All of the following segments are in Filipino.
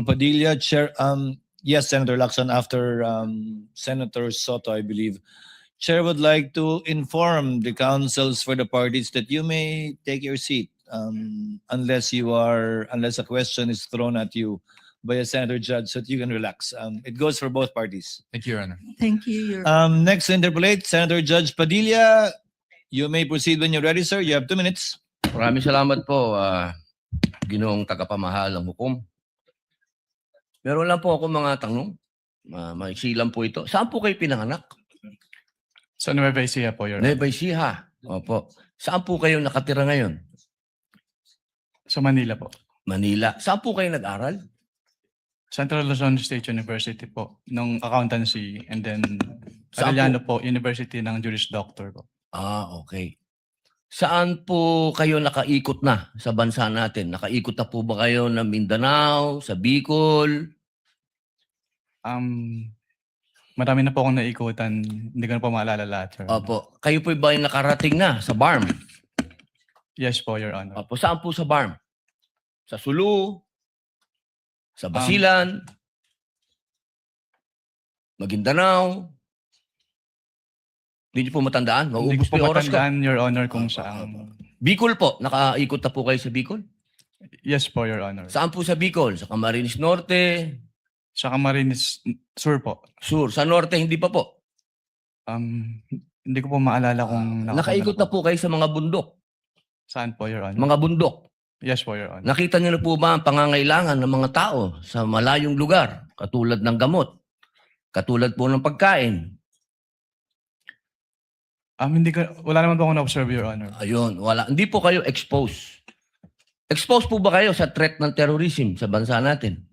Padilla, Chair. Yes, Senator Lacson. After Senator Soto, I believe. Chair would like to inform the councils for the parties that you may take your seat unless a question is thrown at you by a senator judge, so that you can relax. It goes for both parties. Thank you, Your Honor. Thank you, Your Next to interpolate, Senator Judge Padilla. You may proceed when you're ready, sir. You have 2 minutes. Maraming salamat po, Ginoong tagapamahalang hukom. Meron lang po ako mga tanong. Maiksi lang po ito. Saan po kayo pinanganak? Sa Nueva Ecija po, Your Honor. Nueva Ecija. Opo. Saan po kayo nakatira ngayon? Sa Manila po. Manila. Saan po kayo nag-aral? Central Luzon State University po, ng accountancy, and then Saan Arellano po, University ng Juris Doctor po. Okay. Saan po kayo nakaikot na sa bansa natin? Nakaikot na po ba kayo ng Mindanao, sa Bicol? Marami na po akong naikutan. Hindi ko na po maalala lahat, Your Honor. Opo. Kayo po ba ay nakarating na sa BARM? Yes po, Your Honor. Opo. Saan po sa BARM? Sa Sulu? Sa Basilan? Maguindanao? Hindi niyo po matandaan? Hindi ko Maubos po po yung oras ko. matandaan, Your Honor, kung saan. Bicol po. Nakaikot na po kayo sa Bicol? Yes po, Your Honor. Saan po sa Bicol? Sa Camarines Norte? Sa Camarines Sur po. Sur? Sa Norte, hindi pa po. Hindi ko po maalala kung Nakaikot na po kayo sa mga bundok. Saan po, Your Honor? Mga bundok. Yes po, Your Honor. Nakita niyo na po ba ang pangangailangan ng mga tao sa malayong lugar? Katulad ng gamot. Katulad po ng pagkain. Wala naman po akong na-observe, Your Honor. Ayun, wala. Hindi po kayo exposed. Exposed po ba kayo sa threat ng terrorism sa bansa natin?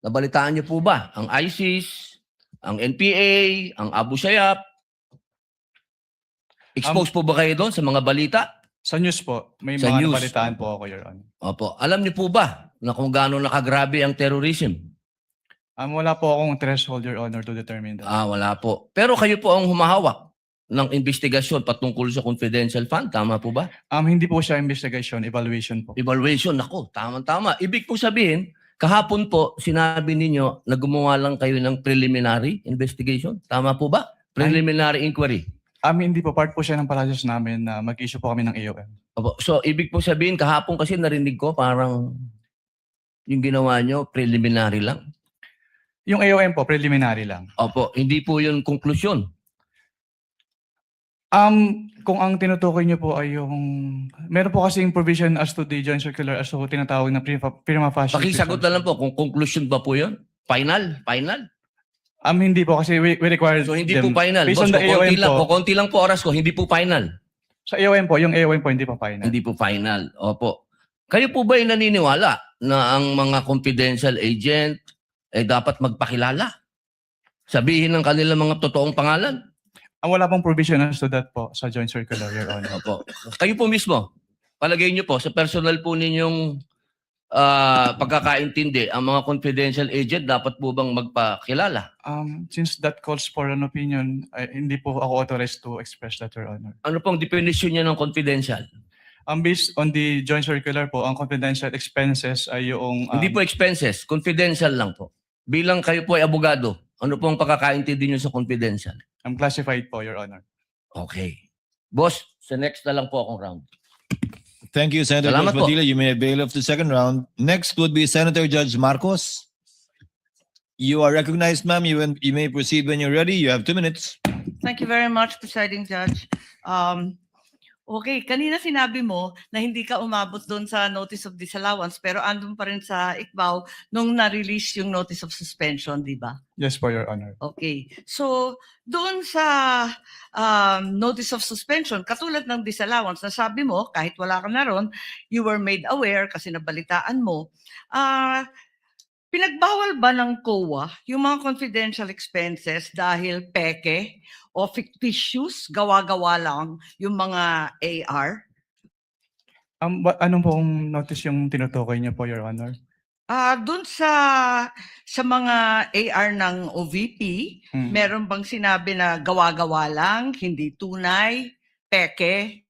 Nabalitaan niyo po ba ang ISIS, ang NPA, ang Abu Sayyaf? Exposed po ba kayo doon sa mga balita? Sa news po, may Sa mga news. nabalitaan po ako, Your Honor. Opo. Alam niyo po ba na kung gaano nakagrabe ang terrorism? Wala po akong threshold, Your Honor, to determine that. Wala po. Pero kayo po ang humahawak ng investigasyon patungkol sa confidential fund. Tama po ba? Hindi po siya investigation, evaluation po. Evaluation. Ako, tama-tama. Ibig po sabihin, kahapon po, sinabi ninyo na gumawa lang kayo ng preliminary investigation. Tama po ba? Preliminary inquiry. Hindi po. Part po siya ng process namin na mag-issue po kami ng AOM. Opo. So, ibig po sabihin, kahapon kasi narinig ko parang yung ginawa nyo, preliminary lang. Yung AOM po, preliminary lang. Opo. Hindi po yun konklusyon. Kung ang tinutukoy niyo po ay yung... Meron po kasing provision as to the joint circular as to tinatawag na prima facie. Pakisagot na lang po kung conclusion ba po yun? Final? Final? Hindi po kasi we require So, hindi them. po final. Based Boss, on the AOM po. konti lang po oras ko, hindi po final. Sa AOM po, yung AOM po hindi po final. Hindi po final. Opo. Kayo po ba ay naniniwala na ang mga confidential agent ay dapat magpakilala? Sabihin ng kanilang mga totoong pangalan? Wala pong provision as to that po sa joint circular, Your Honor. Opo. Kayo po mismo, palagay niyo po, sa personal po ninyong pagkakaintindi, ang mga confidential agent dapat po bang magpakilala? Since that calls for an opinion, hindi po ako authorized to express that, Your Honor. Ano pong definition niya ng confidential? Based on the joint circular po, ang confidential expenses ay yung... Hindi po expenses, confidential lang po. Bilang kayo po ay abogado, ano pong pagkakaintindi niyo sa confidential? classified po, Your Honor. Okay. Boss, sa next na lang po akong round. Thank you, Senator Salamat Judge po. Padilla. You may avail of the second round. Next would be Senator Judge Marcos. You are recognized, ma'am. You may proceed when you're ready. You have 2 minutes. Thank you very much, Presiding Judge. Okay, kanina sinabi mo na hindi ka umabot doon sa notice of disallowance pero andun pa rin sa ICBAO nung na-release yung notice of suspension, di ba? Yes po, Your Honor. Okay. So, doon sa notice of suspension, katulad ng disallowance, nasabi mo, kahit wala ka na ron, you were made aware kasi nabalitaan mo, pinagbawal ba ng COA yung mga confidential expenses dahil peke o fictitious, gawa-gawa lang yung mga AR? Anong pong notice yung tinutukoy niyo po, Your Honor? Doon sa mga AR ng OVP, meron bang sinabi na gawa-gawa lang, hindi tunay, peke?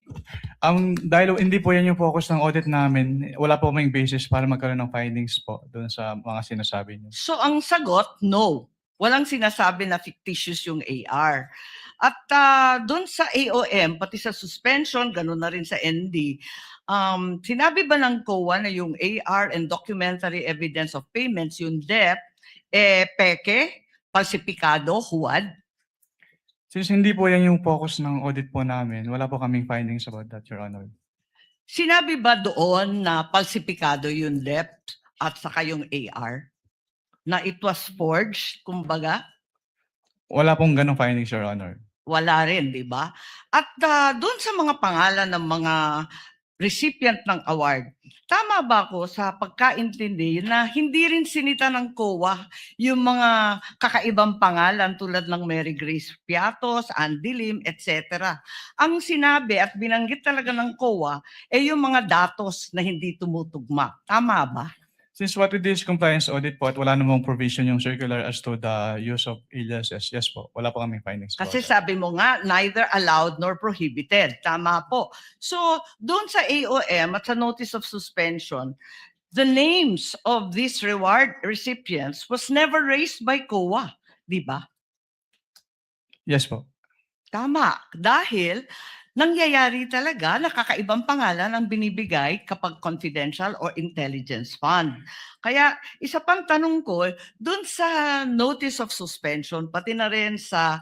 Dahil hindi po yan yung focus ng audit namin, wala po kaming basis para magkaroon ng findings po doon sa mga sinasabi niyo. So ang sagot, no. Walang sinasabi na fictitious yung AR. At doon sa AOM, pati sa suspension, ganun na rin sa ND, sinabi ba ng COA na yung AR and documentary evidence of payments, yung DEP, peke, falsipikado, huwad? Since hindi po yan yung focus ng audit po namin, wala po kaming findings about that, Your Honor. Sinabi ba doon na falsipikado yung DEP at saka yung AR? Na it was forged, kumbaga? Wala pong ganong findings, Your Honor. Wala rin, di ba? At doon sa mga pangalan ng mga recipient ng award, tama ba ako sa pagkaintindi na hindi rin sinita ng COA yung mga kakaibang pangalan tulad ng Mary Grace Piatos, Ann Dilim, etc. Ang sinabi at binanggit talaga ng COA ay yung mga datos na hindi tumutugma. Tama ba? Since what we did is compliance audit po at wala namang provision yung circular as to the use of aliases, yes po, wala po kaming findings. Kasi about that. sabi mo nga, neither allowed nor prohibited. Tama po. So, doon sa AOM at sa notice of suspension, the names of these reward recipients was never raised by COA. Di ba? Yes po. Tama. Dahil nangyayari talaga na kakaibang pangalan ang binibigay kapag confidential or intelligence fund. Kaya isa pang tanong ko, dun sa notice of suspension, pati na rin sa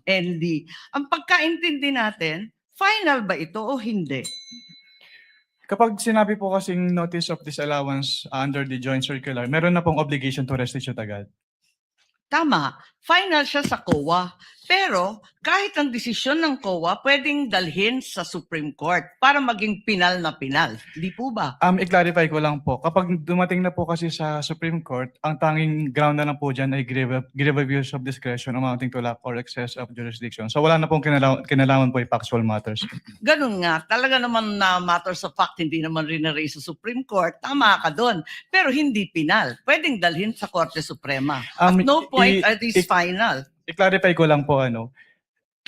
ND, ang pagkaintindi natin, final ba ito o hindi? Kapag sinabi po kasing notice of disallowance under the joint circular, meron na pong obligation to restitute agad. Tama, final siya sa COA. Pero kahit ang desisyon ng COA, pwedeng dalhin sa Supreme Court para maging pinal na pinal. Di po ba? I-clarify ko lang po, kapag dumating na po kasi sa Supreme Court, ang tanging ground na lang po dyan ay grave abuse of discretion amounting to lack or excess of jurisdiction. So wala na pong kinalaman po yung factual matters. Ganun nga, talaga naman na matters of fact, hindi naman rin na-raise sa Supreme Court, tama ka doon. Pero hindi pinal. Pwedeng dalhin sa Korte Suprema. At no point are these final. I-clarify ko lang po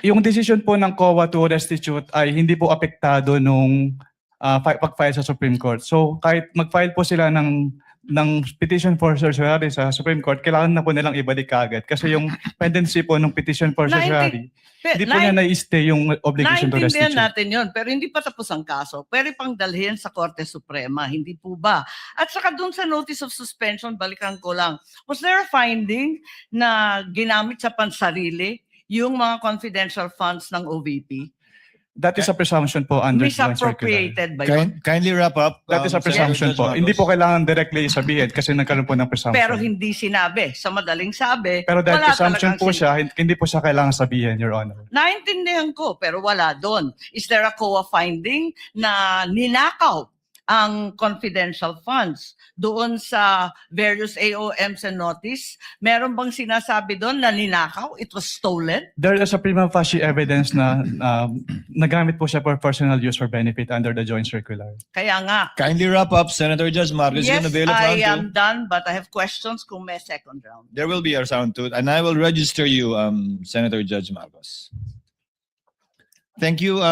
yung decision po ng COA to restitute ay hindi po apektado nung pag-file sa Supreme Court. So kahit mag-file po sila ng petition for certiorari sa Supreme Court, kailangan na po nilang ibalik kaagad. Kasi yung pendency po ng petition for certiorari, hindi po niya na-stay yung obligation to restitute. Naintindihan natin yun, pero hindi pa tapos ang kaso. Pwede pang dalhin sa Korte Suprema, hindi po ba? At saka dun sa notice of suspension, balikan ko lang, was there a finding na ginamit sa pansarili yung mga confidential funds ng OVP? That is a presumption po under joint circular. Misappropriated ba yun? Kindly wrap up. That is a Senator presumption Judge po. Marcos. Hindi po kailangan directly sabihin kasi nagkaroon po ng presumption. Pero hindi sinabi. Sa madaling sabi, Pero dahil wala presumption talagang po siya, hindi po siya kailangan sabihin, Your Honor. Naintindihan ko, pero wala doon. Is there a COA finding na ninakaw ang confidential funds doon sa various AOMs and notice? Meron bang sinasabi doon na ninakaw? It was stolen? There is a prima facie evidence na nagamit po siya for personal use or benefit under the joint circular. Kaya nga, Kindly wrap up, Senator Judge Marcos. yes, Yun avail of I round two. am done, but I have questions kung may second round. There will be a round two, and I will register you, Senator Judge Marcos. Thank you,